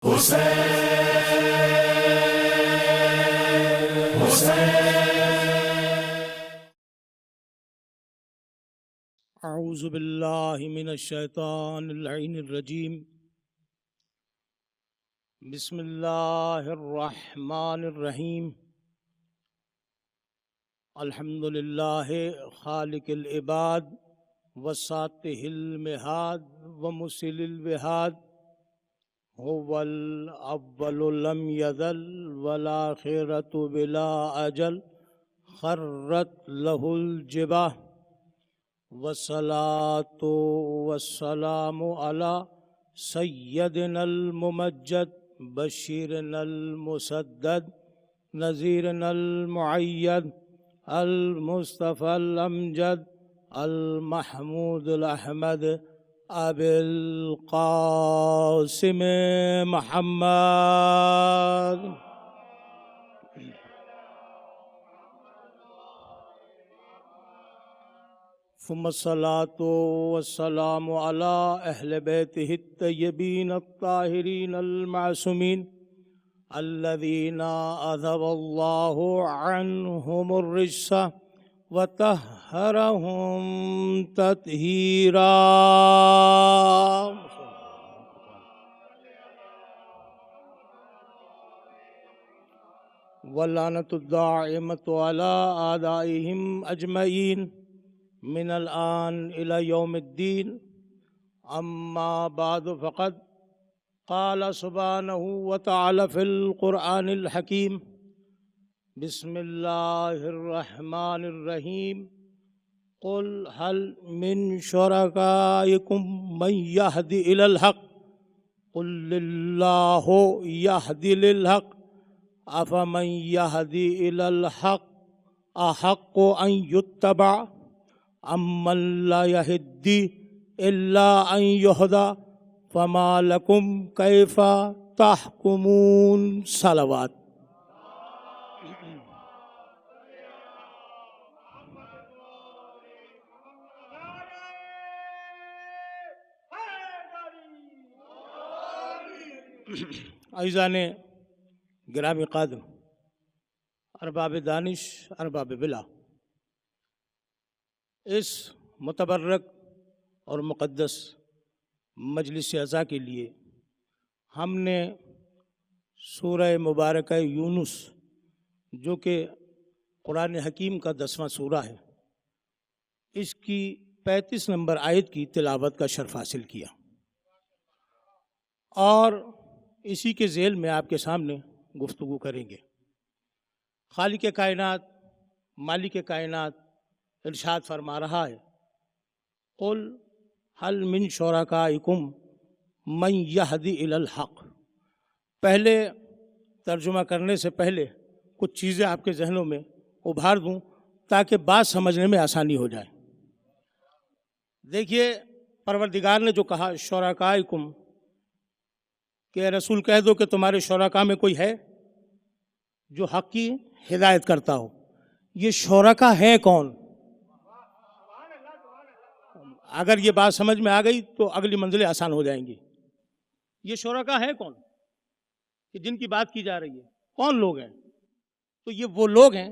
اعوذ باللہ من الشیطان اللعین الرجیم بسم اللہ الرحمن الرحیم الحمد للہ خالق العباد وساطہ المہاد ومسل الوہاد هو الاول لم یزل والآخرۃ بلا اجل خرت له الجبہ والصلاة والسلام على سیدنا الممجد بشیرنا المسدد نذیرنا المعید المصطفى الامجد المحمود الاحمد ابی القاسم محمد ثم الصلاة والسلام على أهل بيته الطيبين الطاهرين المعصومين الذين أذهب الله عنهم الرجس وطهرهم تطهيرا واللعنة الدائمة على أعدائهم أجمعين من الآن إلى يوم الدين أما بعد فقد قال سبحانه وتعالى في القرآن الحكيم بسم الله الرحمن الرحيم قل هل من شركائكم من يهدي إلى الحق قل لله يهدي للحق أفمن يهدي إلى الحق أحق أن يتبع امن لا يهدي الا ان يهدى فما لكم كيف تحكمون صلوات عزیزان گرامی قدر، ارباب دانش، ارباب بلا، اس متبرک اور مقدس مجلس اعزا کے لیے ہم نے سورہ مبارکہ یونس، جو کہ قرآن حکیم کا 10واں سورہ ہے، اس کی 35 نمبر آیت کی تلاوت کا شرف حاصل کیا، اور اسی کے ذیل میں آپ کے سامنے گفتگو کریں گے۔ خالق کائنات، مالک کائنات ارشاد فرما رہا ہے، قل هل من شرکائکم من یہدی الی الحق۔ پہلے ترجمہ کرنے سے پہلے کچھ چیزیں آپ کے ذہنوں میں ابھار دوں تاکہ بات سمجھنے میں آسانی ہو جائے۔ دیکھیے، پروردگار نے جو کہا شرکائکم، کہ رسول کہہ دو کہ تمہارے شرکا میں کوئی ہے جو حق کی ہدایت کرتا ہو۔ یہ شرکا ہے کون؟ اگر یہ بات سمجھ میں آ گئی تو اگلی منزلیں آسان ہو جائیں گی۔ یہ شرکا ہے کون کہ جن کی بات کی جا رہی ہے؟ کون لوگ ہیں؟ تو یہ وہ لوگ ہیں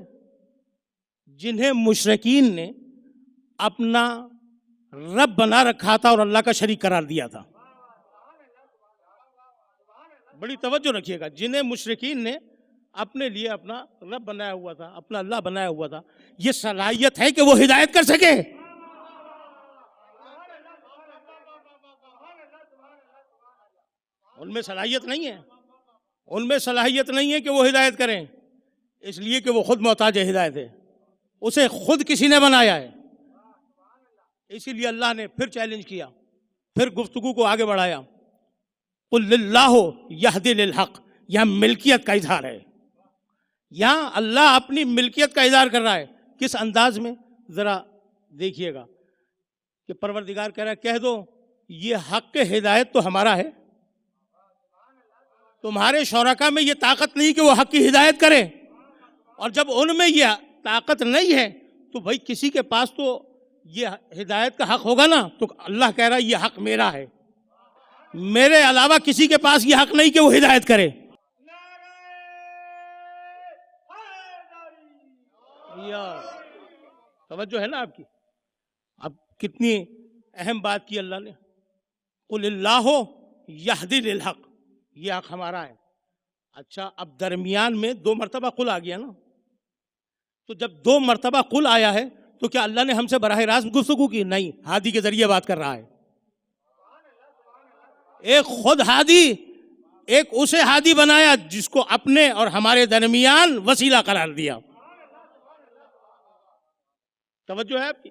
جنہیں مشرکین نے اپنا رب بنا رکھا تھا اور اللہ کا شریک قرار دیا تھا۔ بڑی توجہ رکھیے گا، جنہیں مشرکین نے اپنے لیے اپنا رب بنایا ہوا تھا، اپنا اللہ بنایا ہوا تھا، یہ صلاحیت ہے کہ وہ ہدایت کر سکے؟ ان میں صلاحیت نہیں ہے، ان میں صلاحیت نہیں ہے کہ وہ ہدایت کریں، اس لیے کہ وہ خود محتاج ہدایت ہے، اسے خود کسی نے بنایا ہے۔ اسی لیے اللہ نے پھر چیلنج کیا، پھر گفتگو کو آگے بڑھایا، قل للہ یہدی للحق۔ یہاں ملکیت کا اظہار ہے، یہاں اللہ اپنی ملکیت کا اظہار کر رہا ہے۔ کس انداز میں؟ ذرا دیکھیے گا کہ پروردگار کہہ رہا ہے کہہ دو یہ حق ہدایت تو ہمارا ہے، تمہارے شرکا میں یہ طاقت نہیں کہ وہ حق کی ہدایت کریں، اور جب ان میں یہ طاقت نہیں ہے تو بھائی کسی کے پاس تو یہ ہدایت کا حق ہوگا نا، تو اللہ کہہ رہا ہے یہ حق میرا ہے۔ میرے علاوہ کسی کے پاس یہ حق نہیں کہ وہ ہدایت کرے. توجہ ہے نا آپ کی؟ اب کتنی اہم بات کی اللہ نے. قل اللہ یہدی للحق، یہ حق ہمارا ہے. اچھا اب درمیان میں 2 مرتبہ قل آ گیا نا، تو جب 2 مرتبہ قل آیا ہے تو کیا اللہ نے ہم سے براہ راست گفتگو کی؟ نہیں، ہادی کے ذریعے بات کر رہا ہے. ایک خود ہادی، ایک اسے ہادی بنایا جس کو اپنے اور ہمارے درمیان وسیلہ قرار دیا. توجہ ہے آپ کی؟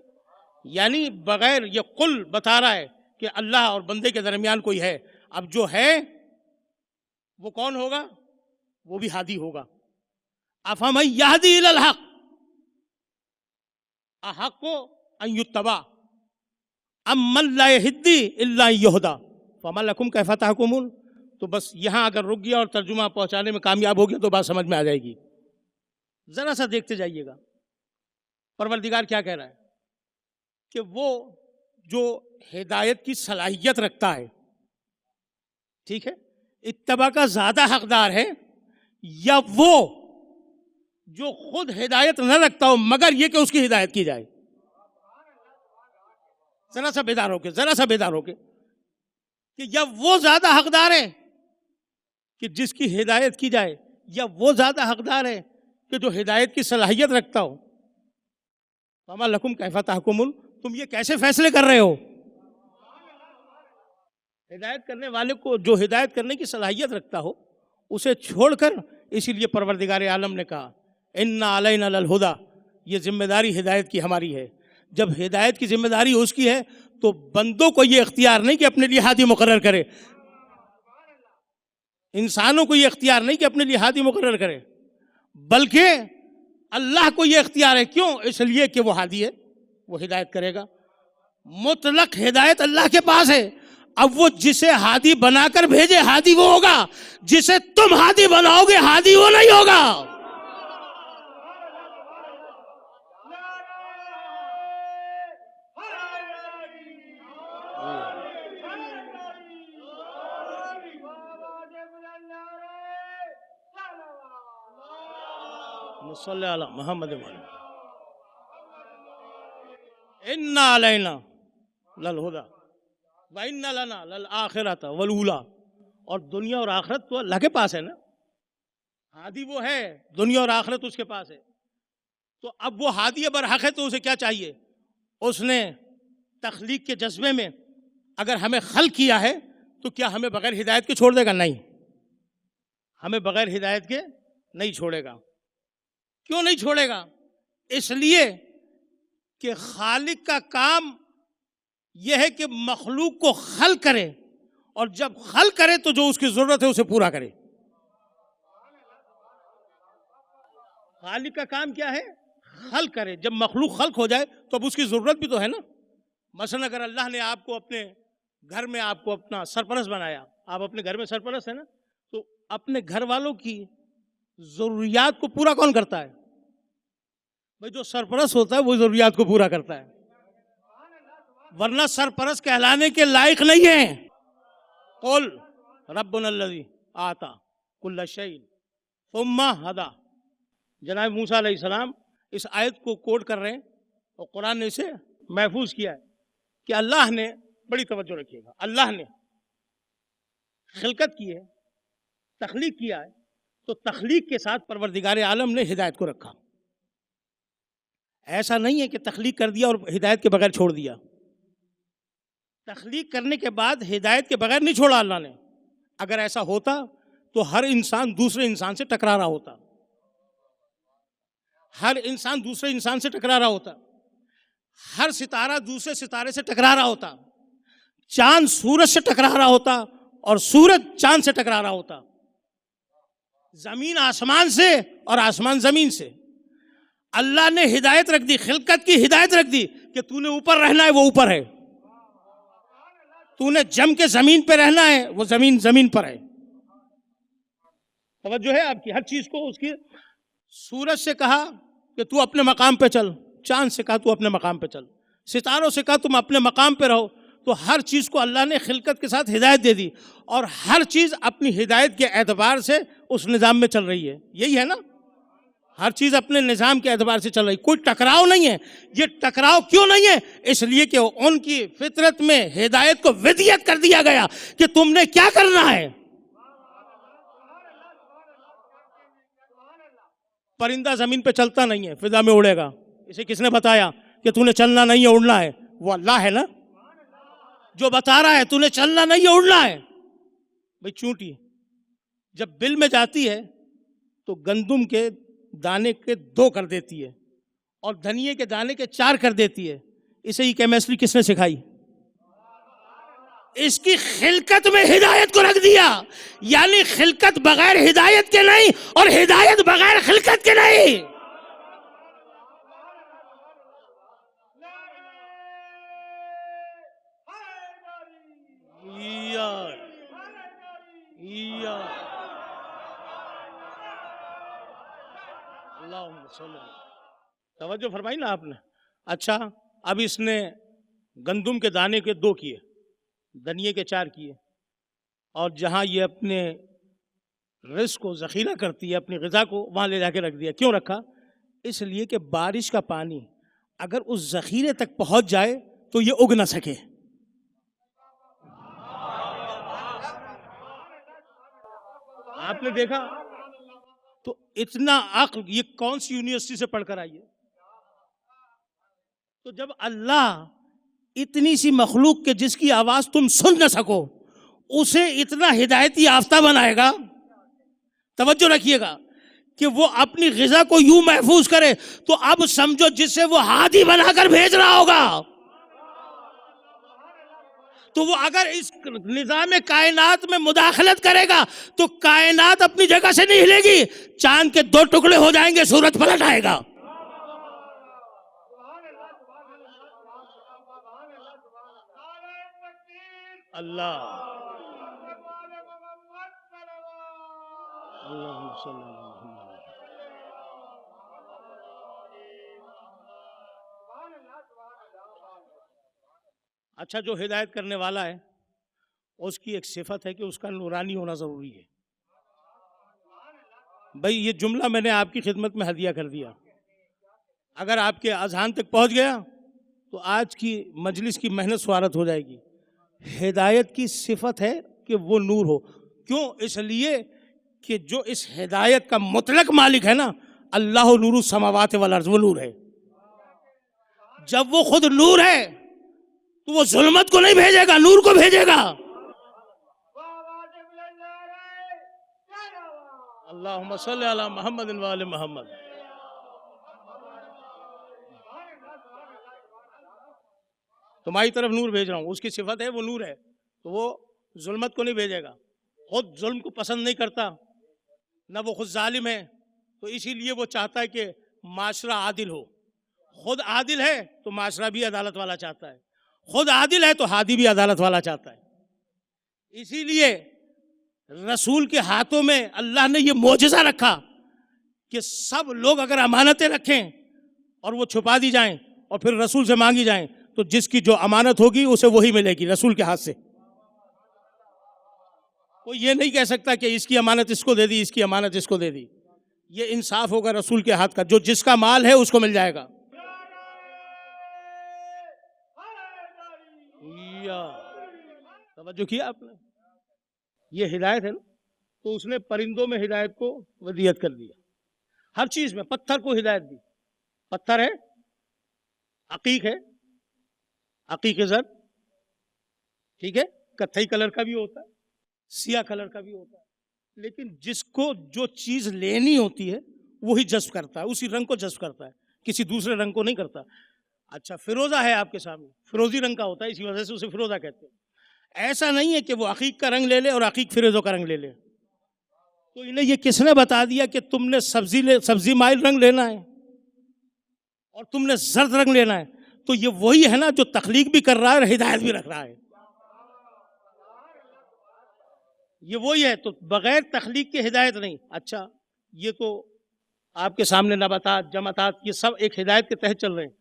یعنی بغیر، یہ قل بتا رہا ہے کہ اللہ اور بندے کے درمیان کوئی ہے. اب جو ہے وہ کون ہوگا؟ وہ بھی ہادی ہوگا. افمن یہدی الی الحق احق ان یتبع امن لا یہدی الا ان یہدی فما لکم کیف تحکمون. تو بس یہاں اگر رک گیا اور ترجمہ پہنچانے میں کامیاب ہو گیا تو بات سمجھ میں آ جائے گی. ذرا سا دیکھتے جائیے گا پروردگار کیا کہہ رہا ہے کہ وہ جو ہدایت کی صلاحیت رکھتا ہے، ٹھیک ہے، اتباع کا زیادہ حقدار ہے، یا وہ جو خود ہدایت نہ رکھتا ہو مگر یہ کہ اس کی ہدایت کی جائے. ذرا سا بیدار ہو کے کہ یا وہ زیادہ حقدار ہے کہ جس کی ہدایت کی جائے، یا وہ زیادہ حقدار ہے کہ جو ہدایت کی صلاحیت رکھتا ہو. فما لکم کیف تحکمون، تم یہ کیسے فیصلے کر رہے ہو؟ ہدایت کرنے والے کو جو ہدایت کرنے کی صلاحیت رکھتا ہو اسے چھوڑ کر. اسی لیے پروردگار عالم نے کہا انا علینا للہدی، یہ ذمہ داری ہدایت کی ہماری ہے. جب ہدایت کی ذمہ داری اس کی ہے تو بندوں کو یہ اختیار نہیں کہ اپنے لیے ہادی مقرر کرے، انسانوں کو یہ اختیار نہیں کہ اپنے لیے ہادی مقرر کرے، بلکہ اللہ کو یہ اختیار ہے. کیوں؟ اس لیے کہ وہ ہادی ہے، وہ ہدایت کرے گا. مطلق ہدایت اللہ کے پاس ہے. اب وہ جسے ہادی بنا کر بھیجے ہادی وہ ہوگا، جسے تم ہادی بناؤ گے ہادی وہ نہیں ہوگا. صلی علی محمد انا علینا للہدی وَإِنَّ لَنَا لَلْآخِرَةَ وَالْأُولَىٰ. اور دنیا اور آخرت تو اللہ کے پاس ہے نا، ہادی وہ ہے، دنیا اور آخرت اس کے پاس ہے. تو اب وہ ہادی برحق ہے تو اسے کیا چاہیے؟ اس نے تخلیق کے جذبے میں اگر ہمیں خلق کیا ہے تو کیا ہمیں بغیر ہدایت کے چھوڑ دے گا؟ نہیں، ہمیں بغیر ہدایت کے نہیں چھوڑے گا. کیوں نہیں چھوڑے گا؟ اس لیے کہ خالق کا کام یہ ہے کہ مخلوق کو خلق کرے، اور جب خلق کرے تو جو اس کی ضرورت ہے اسے پورا کرے. خالق کا کام کیا ہے؟ خلق کرے. جب مخلوق خلق ہو جائے تو اب اس کی ضرورت بھی تو ہے نا. مثلا اگر اللہ نے آپ کو اپنے گھر میں آپ کو اپنا سرپرست بنایا، آپ اپنے گھر میں سرپرست ہیں نا، تو اپنے گھر والوں کی ضروریات کو پورا کون کرتا ہے؟ بھائی جو سرپرست ہوتا ہے وہ ضروریات کو پورا کرتا ہے، ورنہ سرپرست کہلانے کے لائق نہیں ہیں. قل ربنا الذی آتی کل شیء ثم ہدی. جناب موسیٰ علیہ السلام اس آیت کو کوٹ کر رہے ہیں اور قرآن نے اسے محفوظ کیا ہے کہ اللہ نے، بڑی توجہ رکھیے گا، اللہ نے خلقت کی ہے، تخلیق کیا ہے، تو تخلیق کے ساتھ پروردگار عالم نے ہدایت کو رکھا. ایسا نہیں ہے کہ تخلیق کر دیا اور ہدایت کے بغیر چھوڑ دیا. تخلیق کرنے کے بعد ہدایت کے بغیر نہیں چھوڑا اللہ نے. اگر ایسا ہوتا تو ہر انسان دوسرے انسان سے ٹکرا رہا ہوتا، ہر انسان دوسرے انسان سے ٹکرا رہا ہوتا، ہر ستارہ دوسرے ستارے سے ٹکرا رہا ہوتا، چاند سورج سے ٹکرا رہا ہوتا اور سورج چاند سے ٹکرا رہا ہوتا، زمین آسمان سے اور آسمان زمین سے. اللہ نے ہدایت رکھ دی، خلقت کی ہدایت رکھ دی کہ تو نے اوپر رہنا ہے وہ اوپر ہے، تو نے جم کے زمین پہ رہنا ہے وہ زمین زمین پر ہے. توجہ ہے آپ کی ہر چیز کو. اس کی سورج سے کہا کہ تو اپنے مقام پہ چل، چاند سے کہا تو اپنے مقام پہ چل، ستاروں سے کہا تم اپنے مقام پہ رہو. تو ہر چیز کو اللہ نے خلقت کے ساتھ ہدایت دے دی، اور ہر چیز اپنی ہدایت کے اعتبار سے اس نظام میں چل رہی ہے. یہی ہے نا، ہر چیز اپنے نظام کے اعتبار سے چل رہی، کوئی ٹکراؤ نہیں ہے. یہ ٹکراؤ کیوں نہیں ہے؟ اس لیے کہ ان کی فطرت میں ہدایت کو ودیت کر دیا گیا کہ تم نے کیا کرنا ہے. پرندہ زمین پہ چلتا نہیں ہے، فضا میں اڑے گا. اسے کس نے بتایا کہ تو نے چلنا نہیں ہے، اڑنا ہے؟ وہ اللہ ہے نا جو بتا رہا ہے تو نے چلنا نہیں ہے، اڑنا ہے. بھئی چونٹی جب بل میں جاتی ہے تو گندم کے دانے کے 2 کر دیتی ہے اور دھنیے کے دانے کے 4 کر دیتی ہے. اسے یہ کیمسٹری کس نے سکھائی؟ اس کی خلقت میں ہدایت کو رکھ دیا. یعنی خلقت بغیر ہدایت کے نہیں اور ہدایت بغیر خلقت کے نہیں. توجہ فرمائی نا آپ نے. اچھا اب اس نے گندم کے دانے کے 2 کیے، دھنیے کے 4 کیے، اور جہاں یہ اپنے رزق کو ذخیرہ کرتی ہے، اپنی غذا کو وہاں لے جا کے رکھ دیا. کیوں رکھا؟ اس لیے کہ بارش کا پانی اگر اس ذخیرے تک پہنچ جائے تو یہ اگ نہ سکے. آپ نے دیکھا تو اتنا عقل یہ کون سی یونیورسٹی سے پڑھ کر آئی ہے؟ تو جب اللہ اتنی سی مخلوق کے جس کی آواز تم سن نہ سکو اسے اتنا ہدایتی یافتہ بنائے گا، توجہ رکھیے گا، کہ وہ اپنی غذا کو یوں محفوظ کرے، تو اب سمجھو جس سے وہ ہادی بنا کر بھیج رہا ہوگا تو وہ اگر اس نظام کائنات میں مداخلت کرے گا تو کائنات اپنی جگہ سے نہیں ہلے گی. چاند کے 2 ٹکڑے ہو جائیں گے، سورج پلٹ آئے گا. اللہ اچھا جو ہدایت کرنے والا ہے اس کی ایک صفت ہے کہ اس کا نورانی ہونا ضروری ہے. بھئی یہ جملہ میں نے آپ کی خدمت میں ہدیہ کر دیا، اگر آپ کے اذہان تک پہنچ گیا تو آج کی مجلس کی محنت سوارت ہو جائے گی. ہدایت کی صفت ہے کہ وہ نور ہو. کیوں؟ اس لیے کہ جو اس ہدایت کا مطلق مالک ہے نا، اللہ نور السماوات والارض، وہ نور ہے. جب وہ خود نور ہے تو وہ ظلمت کو نہیں بھیجے گا، نور کو بھیجے گا. اللہم صلی علی محمد و آل محمد. تمہاری طرف نور بھیج رہا ہوں، اس کی صفت ہے وہ نور ہے، تو وہ ظلمت کو نہیں بھیجے گا. خود ظلم کو پسند نہیں کرتا، نہ وہ خود ظالم ہے، تو اسی لیے وہ چاہتا ہے کہ معاشرہ عادل ہو. خود عادل ہے تو معاشرہ بھی عدالت والا چاہتا ہے، خود عادل ہے تو ہادی بھی عدالت والا چاہتا ہے. اسی لیے رسول کے ہاتھوں میں اللہ نے یہ معجزہ رکھا کہ سب لوگ اگر امانتیں رکھیں اور وہ چھپا دی جائیں اور پھر رسول سے مانگی جائیں تو جس کی جو امانت ہوگی اسے وہی ملے گی رسول کے ہاتھ سے. کوئی یہ نہیں کہہ سکتا کہ اس کی امانت اس کو دے دی، اس کی امانت اس کو دے دی. یہ انصاف ہوگا رسول کے ہاتھ کا، جو جس کا مال ہے اس کو مل جائے گا. توجہ کیا آپ نے؟ یہ ہدایت ہے نا. تو اس نے پرندوں میں ہدایت کو ودیت کر دیا، ہر چیز میں. پتھر کو ہدایت دی. پتھر ہے، عقیق ہے، عقیق زر، ٹھیک ہے، کتھئی کلر کا بھی ہوتا ہے، سیاہ کلر کا بھی ہوتا ہے. لیکن جس کو جو چیز لینی ہوتی ہے وہی جذب کرتا ہے، اسی رنگ کو جذب کرتا ہے، کسی دوسرے رنگ کو نہیں کرتا. اچھا فیروزہ ہے آپ کے سامنے، فیروزی رنگ کا ہوتا ہے، اسی وجہ سے اسے فیروزہ کہتے ہیں. ایسا نہیں ہے کہ وہ عقیق کا رنگ لے لے اور عقیق فیروزوں کا رنگ لے لے. تو انہیں یہ کس نے بتا دیا کہ تم نے سبزی مائل رنگ لینا ہے اور تم نے زرد رنگ لینا ہے؟ تو یہ وہی ہے نا جو تخلیق بھی کر رہا ہے اور ہدایت بھی رکھ رہا ہے. یہ وہی ہے، تو بغیر تخلیق کے ہدایت نہیں. اچھا یہ تو آپ کے سامنے نباتات، جماعتات، یہ سب ایک ہدایت کے تحت چل رہے ہیں.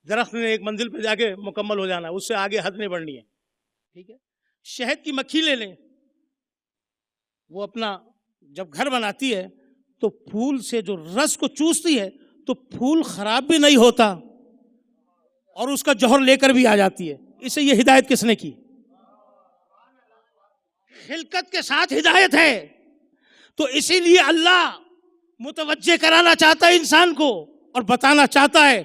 درخت نے ایک منزل پہ جا کے مکمل ہو جانا ہے، اس سے آگے حد نہیں بڑھنی ہے. ٹھیک ہے. شہد کی مکھی لے لیں, وہ اپنا جب گھر بناتی ہے تو پھول سے جو رس کو چوستی ہے تو پھول خراب بھی نہیں ہوتا اور اس کا جوہر لے کر بھی آ جاتی ہے. اسے یہ ہدایت کس نے کی؟ خلقت کے ساتھ ہدایت ہے. تو اسی لیے اللہ متوجہ کرانا چاہتا ہے انسان کو اور بتانا چاہتا ہے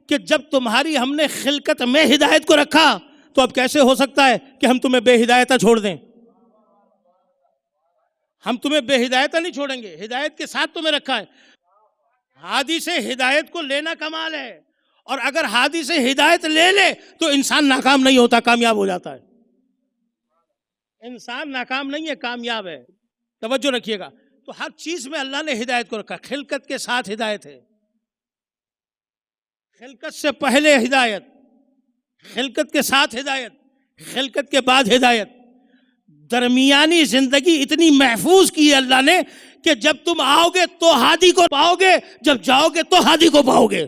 کہ جب تمہاری ہم نے خلقت میں ہدایت کو رکھا تو اب کیسے ہو سکتا ہے کہ ہم تمہیں بے ہدایتہ چھوڑ دیں؟ ہم تمہیں بے ہدایتہ نہیں چھوڑیں گے, ہدایت کے ساتھ تمہیں رکھا ہے. ہادی سے ہدایت کو لینا کمال ہے, اور اگر ہادی سے ہدایت لے لے تو انسان ناکام نہیں ہوتا, کامیاب ہو جاتا ہے. انسان ناکام نہیں ہے, کامیاب ہے. توجہ رکھیے گا. تو ہر چیز میں اللہ نے ہدایت کو رکھا. خلقت کے ساتھ ہدایت ہے, خلقت سے پہلے ہدایت, خلقت کے ساتھ ہدایت, خلقت کے بعد ہدایت. درمیانی زندگی اتنی محفوظ کی ہے اللہ نے کہ جب تم آؤ گے تو ہادی کو پاؤ گے, جب جاؤ گے تو ہادی کو پاؤ گے.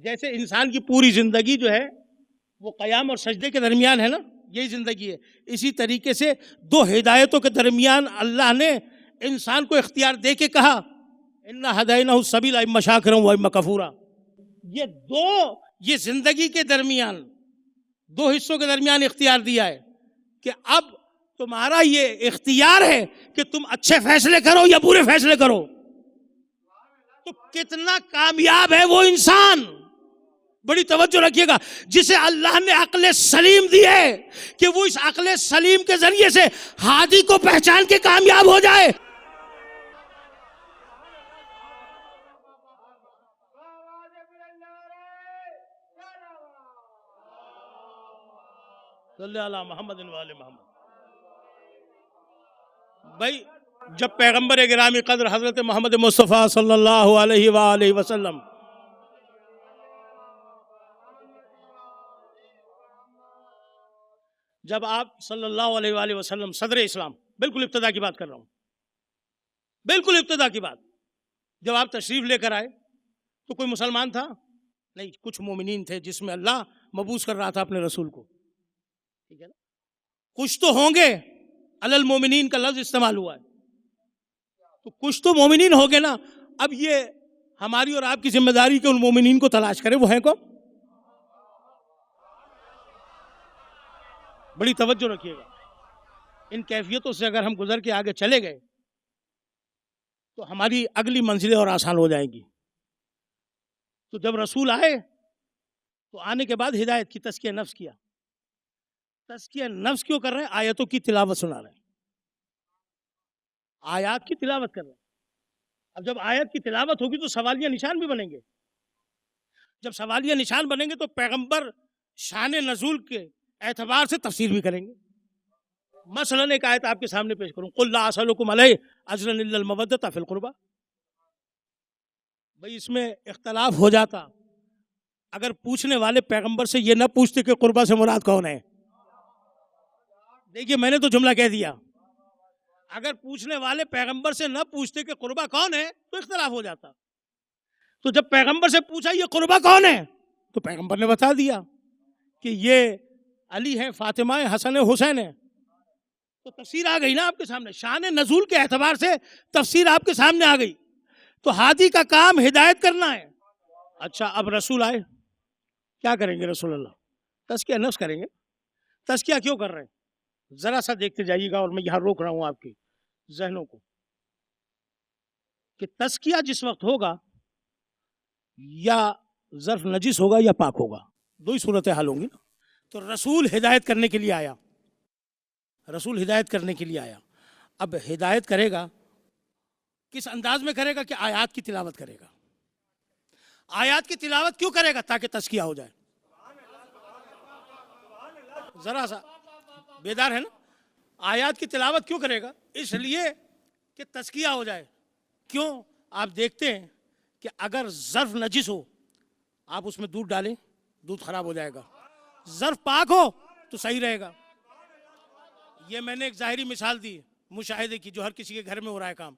جیسے انسان کی پوری زندگی جو ہے وہ قیام اور سجدے کے درمیان ہے نا, یہی زندگی ہے. اسی طریقے سے دو ہدایتوں کے درمیان اللہ نے انسان کو اختیار دے کے کہا اِنَّا هَدَيْنَاهُ السَّبِيلَ إِمَّا شَاكِرًا وَإِمَّا كَفُورًا. یہ زندگی کے درمیان دو حصوں کے درمیان اختیار دیا ہے کہ اب تمہارا یہ اختیار ہے کہ تم اچھے فیصلے کرو یا برے فیصلے کرو. تو کتنا کامیاب ہے وہ انسان, بڑی توجہ رکھیے گا, جسے اللہ نے عقل سلیم دی ہے کہ وہ اس عقل سلیم کے ذریعے سے ہادی کو پہچان کے کامیاب ہو جائے. صلی اللہ محمد وآل محمد. بھائی جب پیغمبر گرامی قدر حضرت محمد مصطفیٰ صلی اللہ علیہ وآلہ وسلم جب آپ صلی اللہ علیہ وآلہ وسلم صدر اسلام, بالکل ابتدا کی بات کر رہا ہوں, بالکل ابتدا کی بات, جب آپ تشریف لے کر آئے تو کوئی مسلمان تھا نہیں, کچھ مومنین تھے جس میں اللہ مبعوث کر رہا تھا اپنے رسول کو. ٹھیک ہے نا, کچھ تو ہوں گے, علی المومنین کا لفظ استعمال ہوا ہے تو کچھ تو مومنین ہو گے نا. اب یہ ہماری اور آپ کی ذمہ داری کہ ان مومنین کو تلاش کریں, وہ ہیں کون؟ بڑی توجہ رکھیے گا. ان کیفیتوں سے اگر ہم گزر کے آگے چلے گئے تو ہماری اگلی منزلیں اور آسان ہو جائیں گی. تو جب رسول آئے تو آنے کے بعد ہدایت کی, تزکیہ نفس کیا. تزکیہ نفس کیوں کر رہے ہیں؟ آیتوں کی تلاوت سنا رہے ہیں, آیات کی تلاوت کر رہے ہیں. اب جب آیت کی تلاوت ہوگی تو سوالیہ نشان بھی بنیں گے. جب سوالیہ نشان بنیں گے تو پیغمبر شان نزول کے اعتبار سے تفسیر بھی کریں گے. مثلا ایک آیت آپ کے سامنے پیش کروں, قُلْ لَا أَسْأَلُكُمْ عَلَيْهِ أَجْرًا إِلَّا الْمَوَدَّةَ فِي الْقُرْبَى. بھئی اس میں اختلاف ہو جاتا اگر پوچھنے والے پیغمبر سے یہ نہ پوچھتے کہ قربہ سے مراد کون ہے. دیکھیے میں نے تو جملہ کہہ دیا, اگر پوچھنے والے پیغمبر سے نہ پوچھتے کہ قربہ کون ہے تو اختلاف ہو جاتا. تو جب پیغمبر سے پوچھا یہ قربہ کون ہے تو پیغمبر نے بتا دیا کہ یہ علی ہے, فاطمہ ہے, حسن ہے, حسین ہے. تو تفسیر آ گئی نا آپ کے سامنے, شان نزول کے اعتبار سے تفسیر آپ کے سامنے آ گئی. تو ہادی کا کام ہدایت کرنا ہے. اچھا اب رسول آئے, کیا کریں گے رسول اللہ؟ تزکیہ نفس کریں گے. تزکیہ کیوں کر رہے ہیں ذرا سا دیکھتے جائیے گا, اور میں یہاں روک رہا ہوں آپ کے ذہنوں کو کہ تزکیہ جس وقت ہوگا یا ظرف نجس ہوگا یا پاک ہوگا, دو ہی صورتیں حل ہوں گی نا. تو رسول ہدایت کرنے کے لیے آیا, رسول ہدایت کرنے کے لیے آیا. اب ہدایت کرے گا کس انداز میں کرے گا کہ آیات کی تلاوت کرے گا. آیات کی تلاوت کیوں کرے گا؟ تاکہ تزکیہ ہو جائے. ذرا سا بیدار ہے نا. آیات کی تلاوت کیوں کرے گا؟ اس لیے کہ تزکیہ ہو جائے. کیوں؟ آپ دیکھتے ہیں کہ اگر ظرف نجس ہو آپ اس میں دودھ ڈالیں, دودھ خراب ہو جائے گا. ظرف پاک ہو تو صحیح رہے گا. یہ میں نے ایک ظاہری مثال دی مشاہدے کی جو ہر کسی کے گھر میں ہو رہا ہے کام.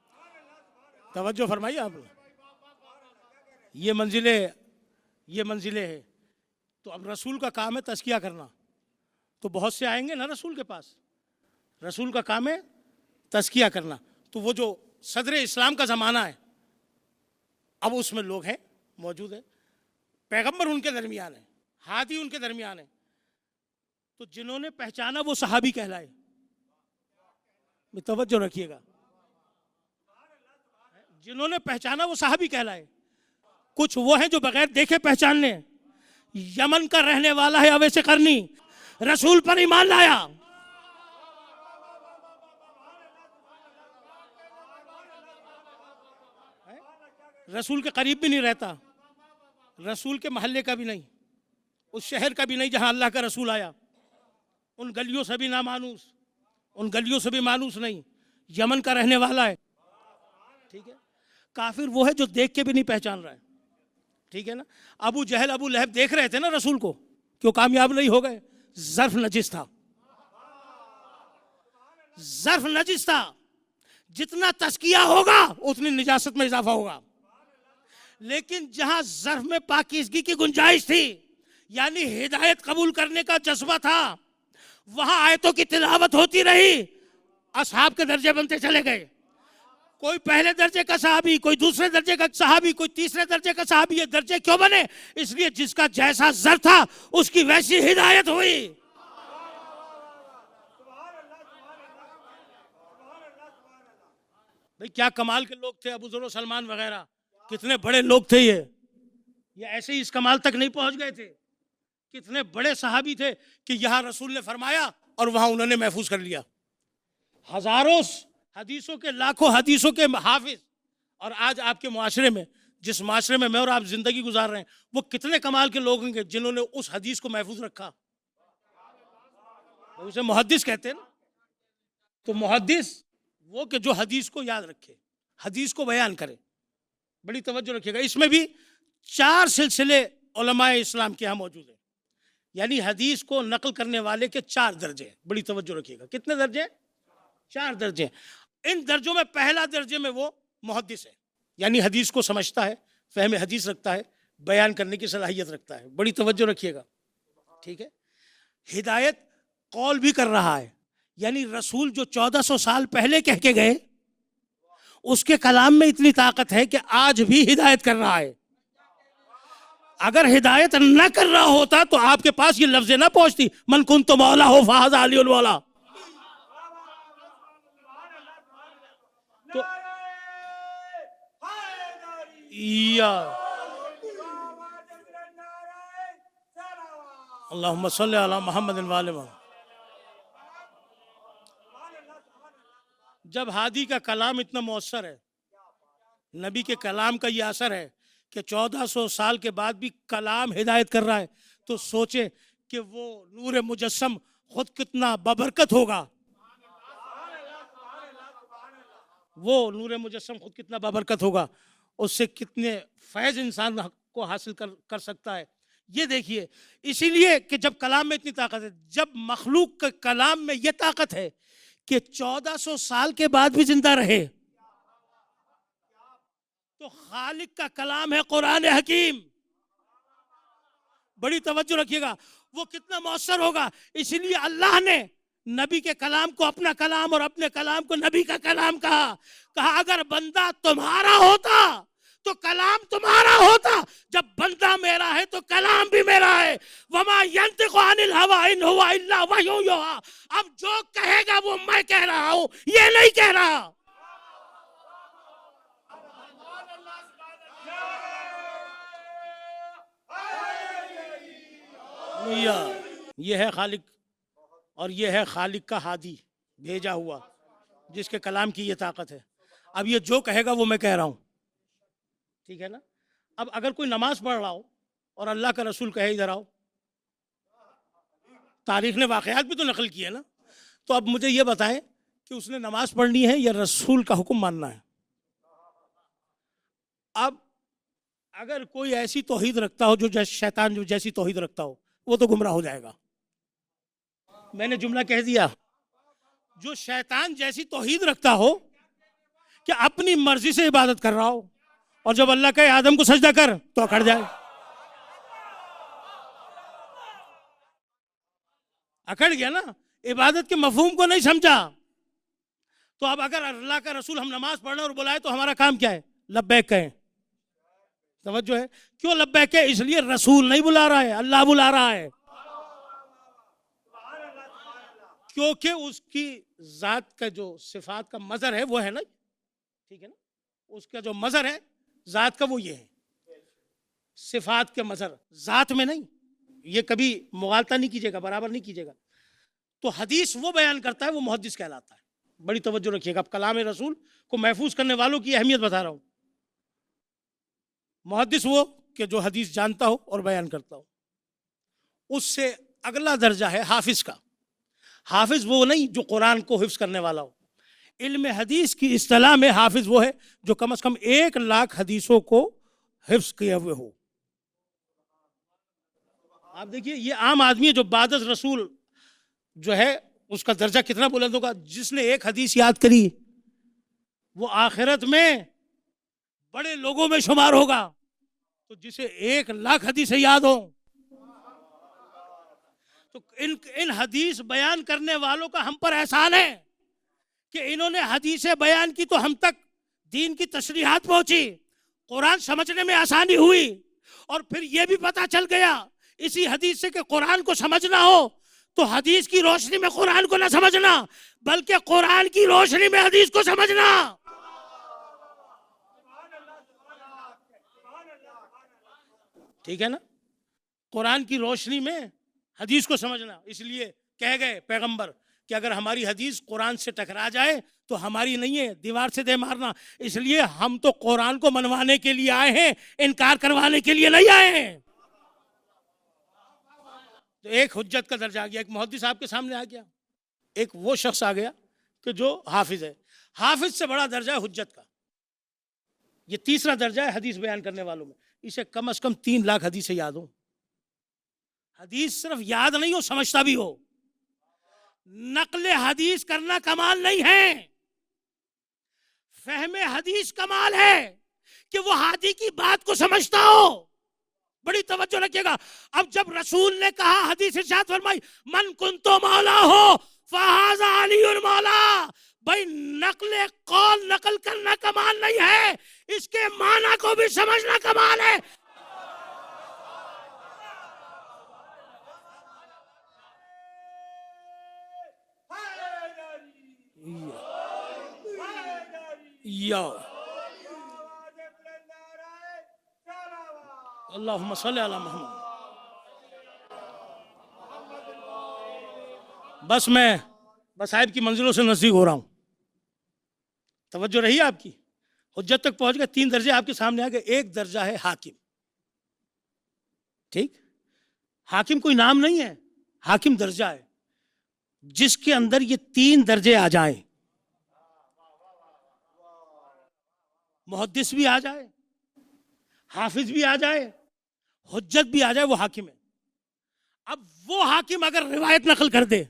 توجہ فرمائیے آپ. یہ منزلیں ہے. تو اب رسول کا کام ہے تزکیہ کرنا. تو بہت سے آئیں گے نا رسول کے پاس. رسول کا کام ہے تزکیہ کرنا. تو وہ جو صدر اسلام کا زمانہ ہے اب اس میں لوگ ہیں موجود ہیں, پیغمبر ان کے درمیان ہیں, ہادی ان کے درمیان ہیں. تو جنہوں نے پہچانا وہ صحابی کہلائے. توجہ رکھیے گا, جنہوں نے پہچانا وہ صحابی کہلائے. کچھ وہ ہیں جو بغیر دیکھے پہچاننے. یمن کا رہنے والا ہے اویس قرنی, رسول پر ایمان لایا. رسول کے قریب بھی نہیں رہتا, رسول کے محلے کا بھی نہیں, اس شہر کا بھی نہیں جہاں اللہ کا رسول آیا, ان گلیوں سے بھی نامانوس, ان گلیوں سے بھی مانوس نہیں, یمن کا رہنے والا ہے. ٹھیک ہے. کافر وہ ہے جو دیکھ کے بھی نہیں پہچان رہا ہے. ٹھیک ہے نا. ابو جہل ابو لہب دیکھ رہے تھے نا رسول کو, کیوں کامیاب نہیں ہو گئے؟ ظرف نجس تھا, ظرف نجس تھا. جتنا تزکیہ ہوگا اتنی نجاست میں اضافہ ہوگا. لیکن جہاں ظرف میں پاکیزگی کی گنجائش تھی, یعنی ہدایت قبول کرنے کا جذبہ تھا, وہاں آیتوں کی تلاوت ہوتی رہی, اصحاب کے درجے بنتے چلے گئے. کوئی پہلے درجے کا صحابی, کوئی دوسرے درجے کا صحابی, کوئی تیسرے درجے کا صحابی. یہ درجے کیوں بنے؟ اس لیے جس کا جیسا زر تھا اس کی ویسی ہدایت ہوئی. بھئی کیا کمال کے لوگ تھے ابو ذر و سلمان وغیرہ, کتنے بڑے لوگ تھے. یہ ایسے ہی اس کمال تک نہیں پہنچ گئے تھے. کتنے بڑے صحابی تھے کہ یہاں رسول نے فرمایا اور وہاں انہوں نے محفوظ کر لیا. ہزاروں حدیثوں کے, لاکھوں حدیثوں کے حافظ. اور آج آپ کے معاشرے میں, جس معاشرے میں میں اور آپ زندگی گزار رہے ہیں, وہ کتنے کمال کے لوگ ہوں گے جنہوں نے اس حدیث کو محفوظ رکھا. اسے محدث کہتے ہیں نا. تو محدث وہ کہ جو حدیث کو یاد رکھے, حدیث کو بیان کرے. بڑی توجہ رکھیے گا. اس میں بھی 4 سلسلے علماء اسلام کے ہاں موجود ہیں, یعنی حدیث کو نقل کرنے والے کے 4 درجے ہیں. بڑی توجہ رکھیے گا. کتنے درجے؟ 4 درجے. ان درجوں میں پہلا درجے میں وہ محدث ہے, یعنی حدیث کو سمجھتا ہے, فہم حدیث رکھتا ہے, بیان کرنے کی صلاحیت رکھتا ہے. بڑی توجہ رکھیے گا. ٹھیک ہے. ہدایت قول بھی کر رہا ہے, یعنی رسول جو 1400 سال پہلے کہہ کے گئے اس کے کلام میں اتنی طاقت ہے کہ آج بھی ہدایت کر رہا ہے. اگر ہدایت نہ کر رہا ہوتا تو آپ کے پاس یہ لفظ نہ پہنچتی, من کنت مولا ہو فہذا علی الولا. تو اللہم صلی علی محمد وآل محمد. جب ہادی کا کلام اتنا مؤثر ہے, نبی کے کلام کا یہ اثر ہے کہ 1400 سال کے بعد بھی کلام ہدایت کر رہا ہے, تو سوچے کہ وہ نور مجسم خود کتنا بابرکت ہوگا. وہ نور مجسم خود کتنا بابرکت ہوگا, اس سے کتنے فیض انسان کو حاصل کر سکتا ہے. یہ دیکھیے, اسی لیے کہ جب کلام میں اتنی طاقت ہے, جب مخلوق کے کلام میں یہ طاقت ہے کہ 1400 سال کے بعد بھی زندہ رہے, تو خالق کا کلام ہے قرآن حکیم. بڑی توجہ رکھیے گا, وہ کتنا مؤثر ہوگا. اسی لیے اللہ نے نبی کے کلام کو اپنا کلام اور اپنے کلام کو نبی کا کلام کہا. اگر بندہ تمہارا ہوتا تو کلام تمہارا ہوتا, جب بندہ میرا ہے تو کلام بھی میرا ہے. وما ينطق عن الهوى ان هو الا وحی یوحی. اب جو کہے گا وہ میں کہہ رہا ہوں, یہ نہیں کہہ رہا. یہ ہے خالق, اور یہ ہے خالق کا ہادی بھیجا ہوا, جس کے کلام کی یہ طاقت ہے. اب یہ جو کہے گا وہ میں کہہ رہا ہوں. ٹھیک ہے نا. اب اگر کوئی نماز پڑھ رہا ہو اور اللہ کا رسول کہے ادھر آؤ, تاریخ نے واقعات بھی تو نقل کیے نا, تو اب مجھے یہ بتائیں کہ اس نے نماز پڑھنی ہے یا رسول کا حکم ماننا ہے؟ اب اگر کوئی ایسی توحید رکھتا ہو جو شیطان جو جیسی توحید رکھتا ہو, وہ تو گمراہ ہو جائے گا. میں نے جملہ کہہ دیا, جو شیطان جیسی توحید رکھتا ہو کہ اپنی مرضی سے عبادت کر رہا ہو, اور جب اللہ کہے آدم کو سجدہ کر تو اکڑ جائے. اکڑ گیا نا، عبادت کے مفہوم کو نہیں سمجھا. تو اب اگر اللہ کا رسول ہم نماز پڑھنا اور بلائے تو ہمارا کام کیا ہے؟ لبیک کہیں. توجہ ہے؟ کیوں لبیک ہے؟ اس لیے رسول نہیں بلا رہا ہے، اللہ بلا رہا ہے. کیونکہ اس کی ذات کا جو صفات کا مظہر ہے وہ ہے نا، ٹھیک ہے نا، اس کا جو مظہر ہے ذات کا وہ یہ ہے، صفات کے مظہر ذات میں نہیں. یہ کبھی مغالطہ نہیں کیجیے گا، برابر نہیں کیجیے گا. تو حدیث وہ بیان کرتا ہے وہ محدث کہلاتا ہے. بڑی توجہ رکھیے گا، اب کلام رسول کو محفوظ کرنے والوں کی اہمیت بتا رہا ہوں. محدث وہ کہ جو حدیث جانتا ہو اور بیان کرتا ہو. اس سے اگلا درجہ ہے حافظ کا. حافظ وہ نہیں جو قرآن کو حفظ کرنے والا ہو. علم حدیث کی اصطلاح میں حافظ وہ ہے جو کم از کم 1,00,000 حدیثوں کو حفظ کیے ہوئے ہو. آپ دیکھیے یہ عام آدمی ہے جو بعد از رسول جو ہے اس کا درجہ کتنا بلند ہوگا. جس نے 1 حدیث یاد کری وہ آخرت میں بڑے لوگوں میں شمار ہوگا. تو جسے 1,00,000 حدیثیں یاد ہوں تو ان حدیث بیان کرنے والوں کا ہم پر احسان ہے کہ انہوں نے حدیثیں بیان کی تو ہم تک دین کی تشریحات پہنچی، قرآن سمجھنے میں آسانی ہوئی. اور پھر یہ بھی پتا چل گیا اسی حدیث سے کہ قرآن کو سمجھنا ہو تو حدیث کی روشنی میں قرآن کو نہ سمجھنا بلکہ قرآن کی روشنی میں حدیث کو سمجھنا. ٹھیک ہے نا، قرآن کی روشنی میں حدیث کو سمجھنا. اس لیے کہہ گئے پیغمبر کہ اگر ہماری حدیث قرآن سے ٹکرا جائے تو ہماری نہیں ہے، دیوار سے دے مارنا. اس لیے ہم تو قرآن کو منوانے کے لیے آئے ہیں، انکار کروانے کے لیے نہیں آئے ہیں. تو ایک حجت کا درجہ آ گیا، ایک محدث آپ کے سامنے آ گیا، ایک وہ شخص آ گیا کہ جو حافظ ہے. حافظ سے بڑا درجہ ہے حجت کا. یہ تیسرا درجہ ہے حدیث بیان کرنے والوں میں. اسے کم از کم 3,00,000 حدیثیں یاد ہوں. حدیث صرف یاد نہیں ہو، سمجھتا بھی ہو. نقل حدیث کرنا کمال نہیں ہے، فہم حدیث کمال ہے کہ وہ ہادی کی بات کو سمجھتا ہو. بڑی توجہ رکھیے گا. اب جب رسول نے کہا، حدیث ارشاد فرمائی من کنتو مولا ہو فہذا علی مولا. بھائی نقل قول نقل کرنا کمال نہیں ہے، اس کے معنی کو بھی سمجھنا کمال ہے. یا اللہم صلی علی محمد. بس میں مصائب کی منزلوں سے نزدیک ہو رہا ہوں. توجہ رہی آپ کی. حجت تک پہنچ گئے. 3 درجے آپ کے سامنے آ گئے. ایک درجہ ہے حاکم. ٹھیک، حاکم کوئی نام نہیں ہے، حاکم درجہ ہے جس کے اندر یہ 3 درجے آ جائیں. محدث بھی آ جائے، حافظ بھی آ جائے، حجت بھی آ جائے، وہ حاکم ہے. اب وہ حاکم اگر روایت نقل کر دے،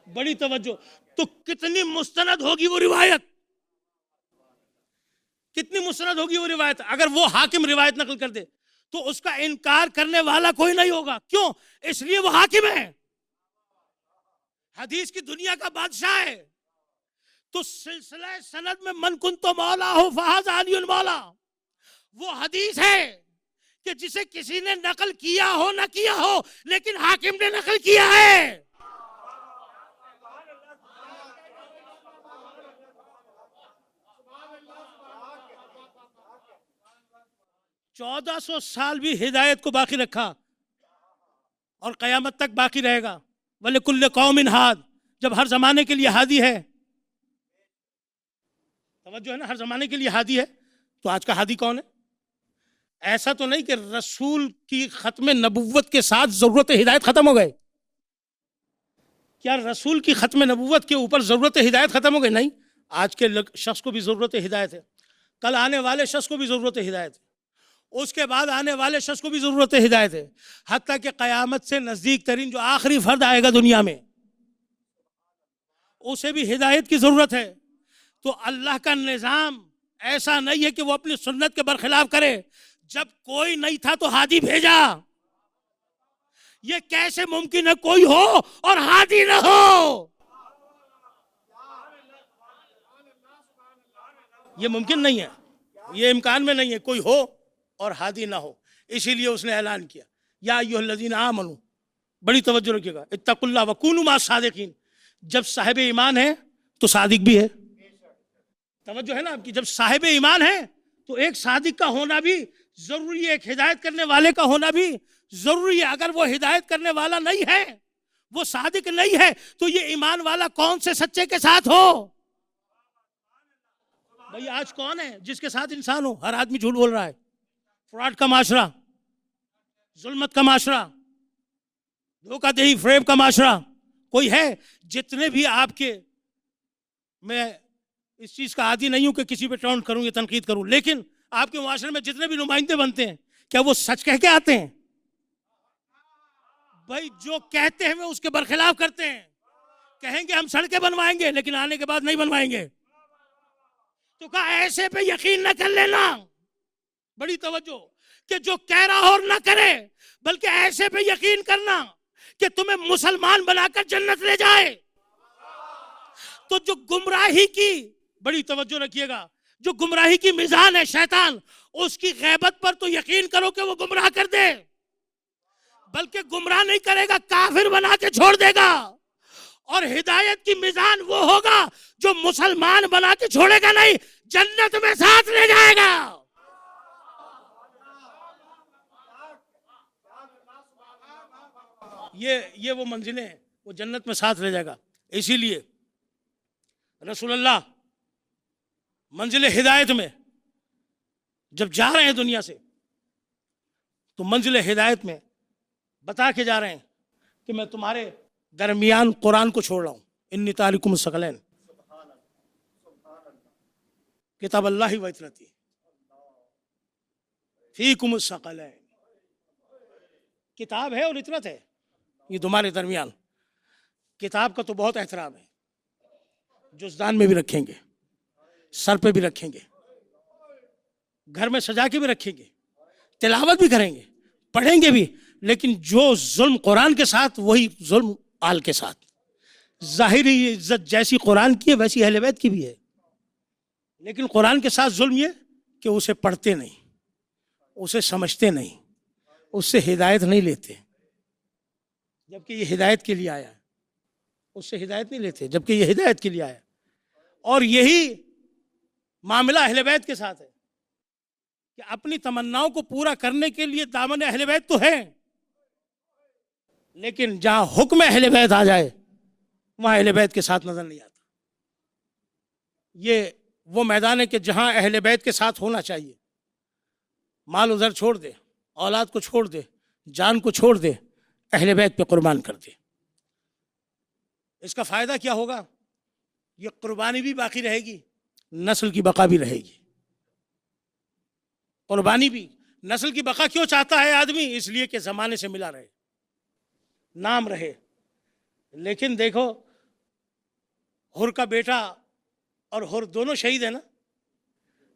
بڑی توجہ، تو کتنی مستند ہوگی وہ روایت، کتنی مستند ہوگی وہ روایت. اگر وہ حاکم روایت نقل کر دے تو اس کا انکار کرنے والا کوئی نہیں ہوگا. کیوں؟ اس لیے وہ حاکم ہے، حدیث کی دنیا کا بادشاہ ہے. تو سلسلہ سند میں من کنتو مولا ہو فہذا علی مولا وہ حدیث ہے کہ جسے کسی نے نقل کیا ہو نہ کیا ہو لیکن حاکم نے نقل کیا ہے. 1400 سال بھی ہدایت کو باقی رکھا اور قیامت تک باقی رہے گا. وَلِكُلِّ قَوْمٍ ہاد، جب ہر زمانے کے لیے ہادی ہے. توجہ ہے نا، ہر زمانے کے لیے ہادی ہے. تو آج کا ہادی کون ہے؟ ایسا تو نہیں کہ رسول کی ختم نبوت کے ساتھ ضرورت ہدایت ختم ہو گئے. کیا رسول کی ختم نبوت کے اوپر ضرورت ہدایت ختم ہو گئی؟ نہیں. آج کے شخص کو بھی ضرورت ہدایت ہے، کل آنے والے شخص کو بھی ضرورت ہدایت ہے، اس کے بعد آنے والے شخص کو بھی ضرورت ہدایت ہے، حتیٰ کہ قیامت سے نزدیک ترین جو آخری فرد آئے گا دنیا میں اسے بھی ہدایت کی ضرورت ہے. تو اللہ کا نظام ایسا نہیں ہے کہ وہ اپنی سنت کے برخلاف کرے. جب کوئی نہیں تھا تو ہادی بھیجا. یہ کیسے ممکن ہے کوئی ہو اور ہادی نہ ہو؟ یہ ممکن نہیں ہے، یہ امکان میں نہیں ہے کوئی ہو اور ہادی نہ ہو. اسی لیے اس نے اعلان کیا یا ایھا الذین آمنوا، بڑی توجہ رکھیے گا، اتقوا اللہ وکونوا مع الصادقین. جب صاحب ایمان ہے تو صادق بھی ہے. توجہ ہے نا آپ کی؟ جب صاحب ایمان ہے تو ایک صادق کا ہونا بھی ضروری ہے، ایک ہدایت کرنے والے کا ہونا بھی ضروری ہے. اگر وہ ہدایت کرنے والا نہیں ہے، وہ صادق نہیں ہے، تو یہ ایمان والا کون سے سچے کے ساتھ ہو؟ بھئی آج کون ہے جس کے ساتھ انسان ہو؟ ہر آدمی جھوٹ بول رہا ہے. فراڈ کا معاشرہ، ظلمت کا معاشرہ، دھوکہ دہی فریب کا معاشرہ. کوئی ہے؟ جتنے بھی آپ کے، میں اس چیز کا عادی نہیں ہوں کہ کسی پہ ٹاؤنٹ کروں یا تنقید کروں، لیکن آپ کے معاشرے میں جتنے بھی نمائندے بنتے ہیں کیا وہ سچ کہہ کے آتے ہیں؟ بھائی جو کہتے ہیں وہ اس کے برخلاف کرتے ہیں. کہیں گے ہم سڑکیں بنوائیں گے لیکن آنے کے بعد نہیں بنوائیں گے. تو کہا ایسے پہ یقین نہ کر لینا. بڑی توجہ، کہ جو کہہ رہا اور نہ کرے، بلکہ ایسے پہ یقین کرنا کہ تمہیں مسلمان بنا کر جنت لے جائے. تو جو گمراہی کی، بڑی توجہ رکھیے گا، جو گمراہی کی میزان ہے شیطان، اس کی غیبت پر تو یقین کرو کہ وہ گمراہ کر دے، بلکہ گمراہ نہیں کرے گا، کافر بنا کے چھوڑ دے گا. اور ہدایت کی میزان وہ ہوگا جو مسلمان بنا کے چھوڑے گا نہیں، جنت میں ساتھ لے جائے گا. یہ وہ منزلیں ہیں، وہ جنت میں ساتھ لے جائے گا. اسی لیے رسول اللہ منزل ہدایت میں جب جا رہے ہیں دنیا سے، تو منزل ہدایت میں بتا کے جا رہے ہیں کہ میں تمہارے درمیان قرآن کو چھوڑ رہا ہوں. انی تارکم الثقلین، کتاب اللہ و عترتی فیکم الثقلین. کتاب ہے اور عترت ہے، یہ تمہارے درمیان. کتاب کا تو بہت احترام ہے، جزدان میں بھی رکھیں گے، سر پہ بھی رکھیں گے، گھر میں سجا کے بھی رکھیں گے، تلاوت بھی کریں گے، پڑھیں گے بھی. لیکن جو ظلم قرآن کے ساتھ، وہی ظلم آل کے ساتھ. ظاہری عزت جیسی قرآن کی ہے ویسی اہل بیت کی بھی ہے، لیکن قرآن کے ساتھ ظلم یہ کہ اسے پڑھتے نہیں، اسے سمجھتے نہیں، اس سے ہدایت نہیں لیتے، جبکہ یہ ہدایت کے لیے آیا ہے. اس سے ہدایت نہیں لیتے جبکہ یہ ہدایت کے لیے آیا. اور یہی معاملہ اہل بیت کے ساتھ ہے کہ اپنی تمناؤں کو پورا کرنے کے لیے دامن اہل بیت تو ہے، لیکن جہاں حکم اہل بیت آ جائے وہاں اہل بیت کے ساتھ نظر نہیں آتا. یہ وہ میدان ہے کہ جہاں اہل بیت کے ساتھ ہونا چاہیے. مال ادھر چھوڑ دے، اولاد کو چھوڑ دے، جان کو چھوڑ دے، اہل بیت پہ قربان کر دے. اس کا فائدہ کیا ہوگا؟ یہ قربانی بھی باقی رہے گی، نسل کی بقا بھی رہے گی. قربانی بھی، نسل کی بقا کیوں چاہتا ہے آدمی؟ اس لیے کہ زمانے سے ملا رہے، نام رہے. لیکن دیکھو، حر کا بیٹا اور حر دونوں شہید ہیں نا.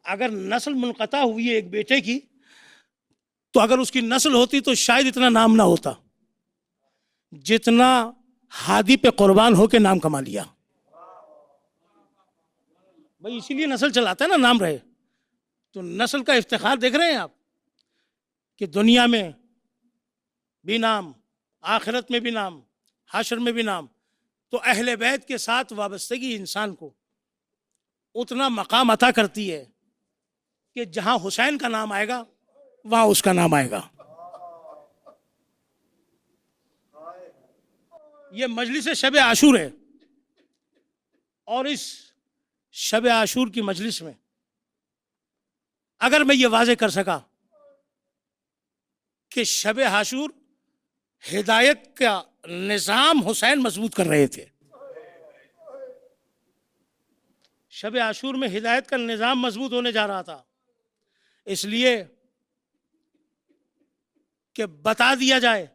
اگر نسل منقطع ہوئی ہے ایک بیٹے کی، تو اگر اس کی نسل ہوتی تو شاید اتنا نام نہ ہوتا جتنا ہادی پہ قربان ہو کے نام کما لیا. بھئی اسی لیے نسل چلاتا ہے نا، نام رہے. تو نسل کا افتخار دیکھ رہے ہیں آپ کہ دنیا میں بھی نام، آخرت میں بھی نام، حشر میں بھی نام. تو اہل بیت کے ساتھ وابستگی انسان کو اتنا مقام عطا کرتی ہے کہ جہاں حسین کا نام آئے گا وہاں اس کا نام آئے گا. یہ مجلس شب عاشور ہے، اور اس شب عاشور کی مجلس میں اگر میں یہ واضح کر سکا کہ شب عاشور ہدایت کا نظام حسین مضبوط کر رہے تھے. شب عاشور میں ہدایت کا نظام مضبوط ہونے جا رہا تھا، اس لیے کہ بتا دیا جائے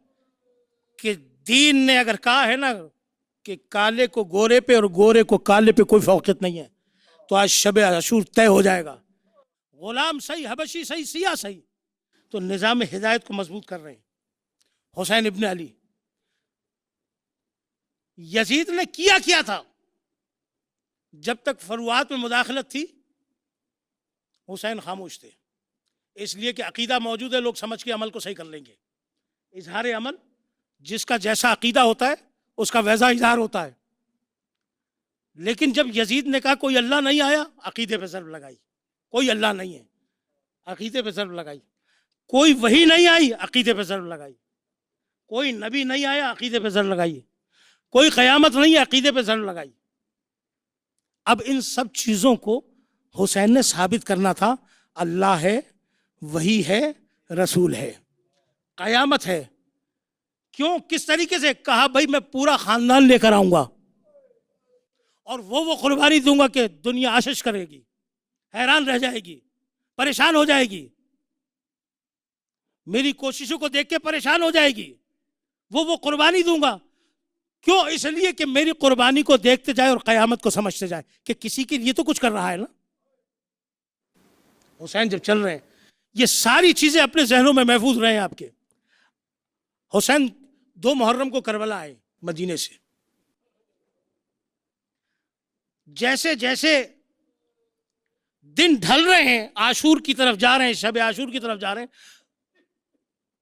کہ دین نے اگر کہا ہے نا کہ کالے کو گورے پہ اور گورے کو کالے پہ کوئی فوقیت نہیں ہے، تو آج شب عاشور طے ہو جائے گا. غلام صحیح، حبشی صحیح، سیاہ صحیح، تو نظام ہدایت کو مضبوط کر رہے ہیں. حسین ابن علی یزید نے کیا تھا. جب تک فروعات میں مداخلت تھی حسین خاموش تھے، اس لیے کہ عقیدہ موجود ہے، لوگ سمجھ کے عمل کو صحیح کر لیں گے. اظہار عمل، جس کا جیسا عقیدہ ہوتا ہے اس کا ویسا اظہار ہوتا ہے. لیکن جب یزید نے کہا کوئی اللہ نہیں آیا، عقیدے پہ ضرب لگائی. کوئی اللہ نہیں ہے، عقیدے پہ ضرب لگائی. کوئی وحی نہیں آئی، عقیدے پہ ضرب لگائی. کوئی نبی نہیں آیا، عقیدے پہ ضرب لگائی. کوئی قیامت نہیں ہے، عقیدے پہ ضرب لگائی. اب ان سب چیزوں کو حسین نے ثابت کرنا تھا. اللہ ہے، وحی ہے، رسول ہے، قیامت ہے. کیوں؟ کس طریقے سے؟ کہا بھائی میں پورا خاندان لے کر آؤں گا اور وہ قربانی دوں گا کہ دنیا آشش کرے گی، حیران رہ جائے گی، پریشان ہو جائے گی، میری کوششوں کو دیکھ کے پریشان ہو جائے گی. وہ قربانی دوں گا. کیوں؟ اس لیے کہ میری قربانی کو دیکھتے جائے اور قیامت کو سمجھتے جائے کہ کسی کے لیے تو کچھ کر رہا ہے نا. حسین جب چل رہے ہیں، یہ ساری چیزیں اپنے ذہنوں میں محفوظ رہے ہیں آپ کے. حسین 2 محرم کو کربلا آئے مدینے سے. جیسے جیسے دن ڈھل رہے ہیں، عاشور کی طرف جا رہے ہیں، شب عاشور کی طرف جا رہے ہیں،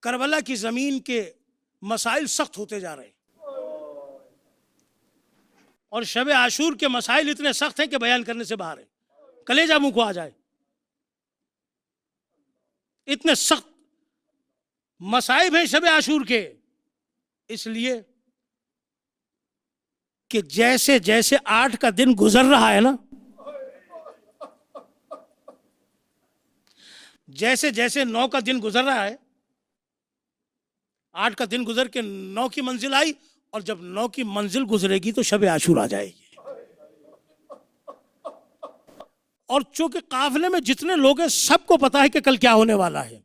کربلا کی زمین کے مسائل سخت ہوتے جا رہے ہیں. اور شب عاشور کے مسائل اتنے سخت ہیں کہ بیان کرنے سے باہر ہیں، کلیجہ منہ کو آ جائے. اتنے سخت مصائب ہیں شب عاشور کے. اس لیے کہ جیسے جیسے 8 کا دن گزر رہا ہے نا، جیسے جیسے 9 کا دن گزر رہا ہے، 8 کا دن گزر کے 9 کی منزل آئی، اور جب 9 کی منزل گزرے گی تو شب عاشور آ جائے گی. اور چونکہ قافلے میں جتنے لوگ ہیں سب کو پتا ہے کہ کل کیا ہونے والا ہے.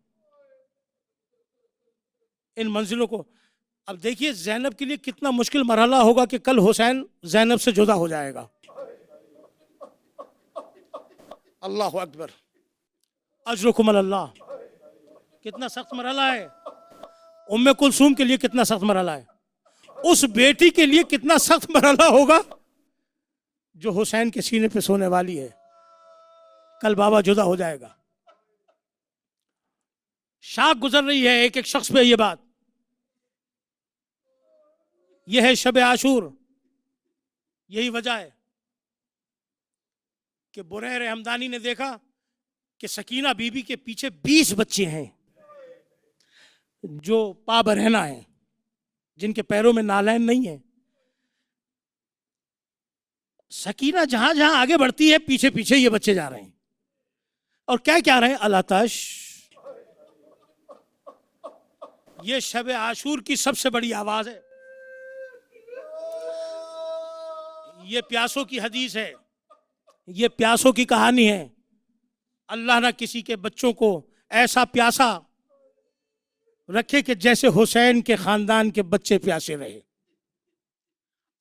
ان منزلوں کو اب دیکھیے زینب کے لیے کتنا مشکل مرحلہ ہوگا کہ کل حسین زینب سے جدا ہو جائے گا. اللہ اکبر، اجرکم اللہ. کتنا سخت مرحلہ ہے. ام کلثوم کے لیے کتنا سخت مرحلہ ہے. اس بیٹی کے لیے کتنا سخت مرحلہ ہوگا جو حسین کے سینے پہ سونے والی ہے. کل بابا جدا ہو جائے گا. شاخ گزر رہی ہے ایک ایک شخص پہ. یہ بات یہ ہے شب عاشور. یہی وجہ ہے کہ بریر ہمدانی نے دیکھا کہ سکینہ بی بی کے پیچھے 20 بچے ہیں جو پا برہنہ ہیں، جن کے پیروں میں نالین نہیں ہیں. سکینہ جہاں جہاں آگے بڑھتی ہے پیچھے پیچھے یہ بچے جا رہے ہیں. اور کیا رہے ہیں؟ الاتش. یہ شب عاشور کی سب سے بڑی آواز ہے. یہ پیاسوں کی حدیث ہے، یہ پیاسوں کی کہانی ہے. اللہ نہ کسی کے بچوں کو ایسا پیاسا رکھے کہ جیسے حسین کے خاندان کے بچے پیاسے رہے.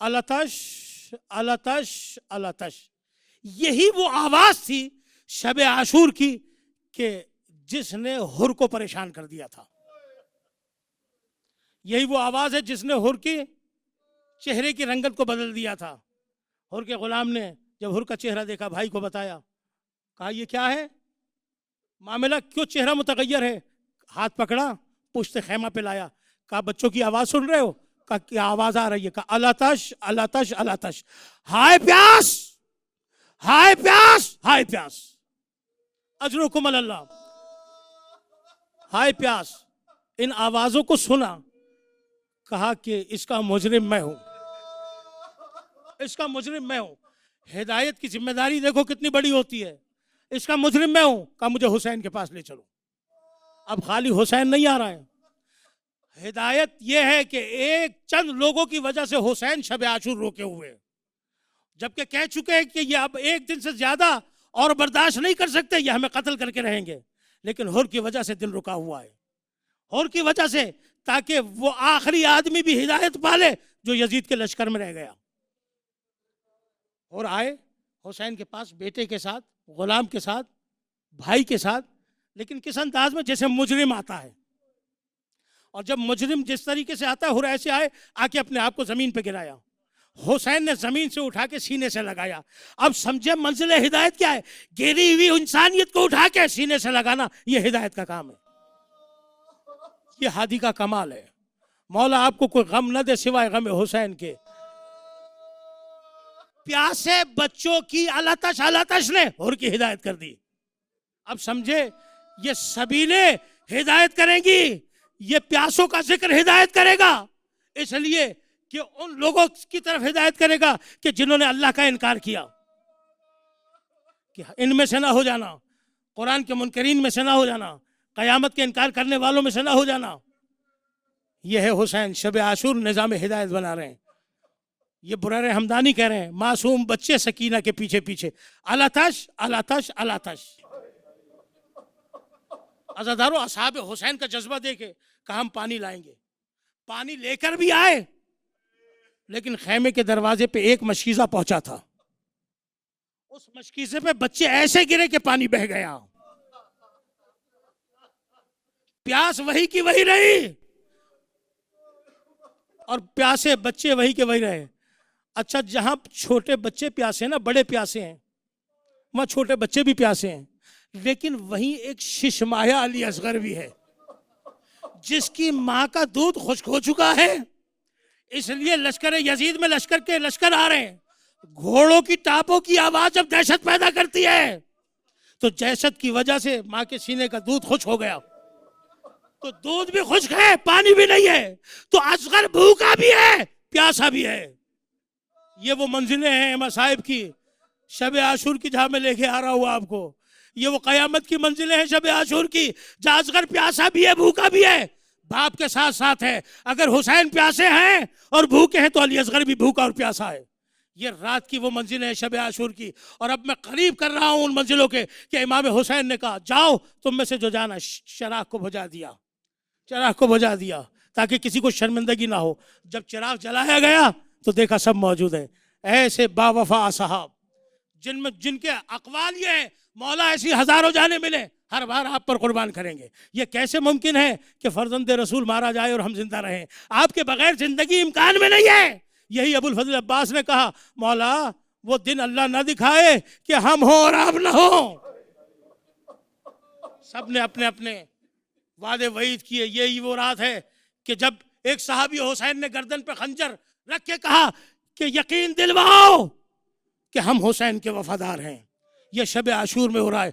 الاتش الاتش الاتش. یہی وہ آواز تھی شب عاشور کی کہ جس نے حر کو پریشان کر دیا تھا. یہی وہ آواز ہے جس نے حر کے چہرے کی رنگت کو بدل دیا تھا. حر کے غلام نے جب حر کا چہرہ دیکھا بھائی کو بتایا، کہا یہ کیا ہے معاملہ، کیوں چہرہ متغیر ہے؟ ہاتھ پکڑا، پشت خیمہ پہ لایا، کہا بچوں کی آواز سن رہے ہو؟ کہا کیا آواز آ رہی ہے؟ کہا الاتش الاتش الاتش. ہائے پیاس، ہائے پیاس، ہائے پیاس. اجرکم اللہ. ہائے پیاس. ان آوازوں کو سنا، کہا کہ اس کا مجرم میں ہوں، اس کا مجرم میں ہوں. ہدایت کی ذمہ داری دیکھو کتنی بڑی ہوتی ہے. اس کا مجرم میں ہوں. کہا مجھے حسین کے پاس لے چلو. اب خالی حسین نہیں آ رہا ہے. ہدایت یہ ہے کہ ایک چند لوگوں کی وجہ سے حسین شب عاشور روکے ہوئے، جبکہ کہہ چکے ہیں کہ یہ اب ایک دن سے زیادہ اور برداشت نہیں کر سکتے، یہ ہمیں قتل کر کے رہیں گے. لیکن حر کی وجہ سے دل رکا ہوا ہے. حر کی وجہ سے، تاکہ وہ آخری آدمی بھی ہدایت پالے جو یزید کے لشکر میں رہ گیا. اور آئے حسین کے پاس بیٹے کے ساتھ، غلام کے ساتھ، بھائی کے ساتھ، لیکن کس انداز میں؟ جیسے مجرم آتا ہے. اور جب مجرم جس طریقے سے آتا ہے، حر ایسے آئے، آ کے اپنے آپ کو زمین پہ گرایا. حسین نے زمین سے اٹھا کے سینے سے لگایا. اب سمجھے منزل ہدایت کیا ہے؟ گری ہوئی انسانیت کو اٹھا کے سینے سے لگانا، یہ ہدایت کا کام ہے، یہ ہادی کا کمال ہے. مولا آپ کو کوئی غم نہ دے سوائے غم حسین کے. پیاسے بچوں کی علاتش نے اور کی ہدایت کر دی. اب سمجھے یہ سبیلیں ہدایت کریں گی، یہ پیاسوں کا ذکر ہدایت کرے گا، اس لیے کہ ان لوگوں کی طرف ہدایت کرے گا کہ جنہوں نے اللہ کا انکار کیا، کہ ان میں سے نہ ہو جانا، قرآن کے منکرین میں سے نہ ہو جانا، قیامت کے انکار کرنے والوں میں سے نہ ہو جانا. یہ ہے حسین. شب عاشور نظام ہدایت بنا رہے ہیں. یہ برر حمدانی کہہ رہے ہیں معصوم بچے سکینہ کے پیچھے پیچھے علاتش علاتش علاتش. عزادارو اصحاب حسین کا جذبہ دیکھے کہ ہم پانی لائیں گے. پانی لے کر بھی آئے، لیکن خیمے کے دروازے پہ ایک مشکیزہ پہنچا تھا. اس مشکیزے پہ بچے ایسے گرے کہ پانی بہہ گیا. پیاس وہی کی وہی رہی اور پیاسے بچے وہی کے وہی رہے. اچھا جہاں چھوٹے بچے پیاسے ہیں نا، بڑے پیاسے ہیں، وہاں چھوٹے بچے بھی پیاسے ہیں، لیکن وہیں ایک شش ماہیہ علی اصغر بھی ہے جس کی ماں کا دودھ خشک ہو چکا ہے. اس لیے لشکر یزید میں لشکر آ رہے ہیں. گھوڑوں کی ٹاپوں کی آواز جب دہشت پیدا کرتی ہے تو دہشت کی وجہ سے ماں کے سینے کا دودھ خشک ہو گیا. تو دودھ بھی خشک ہے، پانی بھی نہیں ہے، تو اصغر بھوکا بھی ہے، پیاسا بھی ہے. یہ وہ منزلیں ہیں مصائب کی شب عاشور کی جہاں میں لے کے آ رہا ہوں آپ کو. یہ وہ قیامت کی منزلیں ہیں شب عاشور کی جہاں اصغر پیاسا بھی ہے، بھوکا بھی ہے، باپ کے ساتھ ساتھ ہے. اگر حسین پیاسے ہیں اور بھوکے ہیں تو علی اصغر بھی بھوکا اور پیاسا ہے. یہ رات کی وہ منزلیں ہیں شب عاشور کی. اور اب میں قریب کر رہا ہوں ان منزلوں کے کہ امام حسین نے کہا جاؤ تم میں سے جو جانا. چراغ کو بجھا دیا، چراغ کو بجھا دیا تاکہ کسی کو شرمندگی نہ ہو. جب چراغ جلایا گیا تو دیکھا سب موجود ہیں. ایسے با وفا اصحاب جن کے اقوال یہ ہے مولا ایسی ہزاروں جانے ملے ہر بار آپ پر قربان کریں گے. یہ کیسے ممکن ہے کہ فرزند رسول مارا جائے اور ہم زندہ رہیں؟ آپ کے بغیر زندگی امکان میں نہیں ہے. یہی ابو الفضل عباس نے کہا مولا وہ دن اللہ نہ دکھائے کہ ہم ہوں اور آپ نہ ہوں. سب نے اپنے اپنے وعدے وعید کیے. یہی وہ رات ہے کہ جب ایک صحابی حسین نے گردن پہ خنجر رکھ کے کہا کہ یقین دلواؤ کہ ہم حسین کے وفادار ہیں. یہ شب عاشور میں ہو رہا ہے.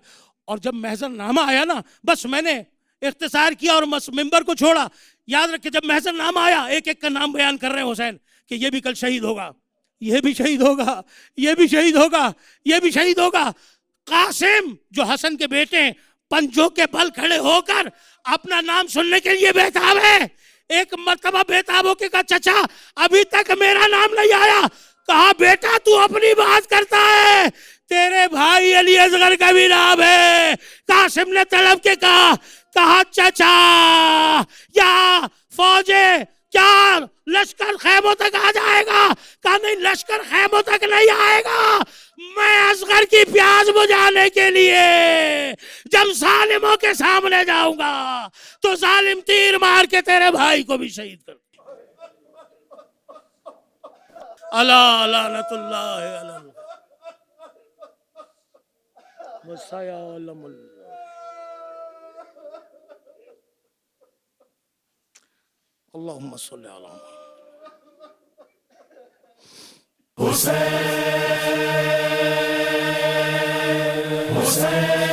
اور جب محضر نامہ آیا نا، بس میں نے اختصار کیا اور ممبر کو چھوڑا. یاد رکھیں جب محضر نامہ آیا ایک ایک کا نام بیان کر رہے ہیں حسین کہ یہ بھی کل شہید ہوگا، یہ بھی شہید ہوگا، یہ بھی شہید ہوگا، یہ بھی شہید ہوگا. قاسم جو حسن کے بیٹے ہیں پنجوں کے بل کھڑے ہو کر اپنا نام سننے کے لیے بےتاب ہے. ایک مرتبہ بےتاب ہو کے کہا چچا ابھی تک میرا نام نہیں آیا. کہا بیٹا تو اپنی بات کرتا ہے، تیرے بھائی علی اصغر کا بھی نام ہے. قاسم نے طلب کے کہا چچا یا فوجیں کیا لشکر خیموں تک آ جائے گا؟ کہا نہیں لشکر خیموں تک نہیں آئے گا، میں اصغر کی پیاس بجھانے کے لیے جب ظالموں کے سامنے جاؤں گا تو ظالم تیر مار کے تیرے بھائی کو بھی شہید کر. اللہ لعنت اللہ علی وسیعلم اللہ. اللہم صلی علی محمد. حسین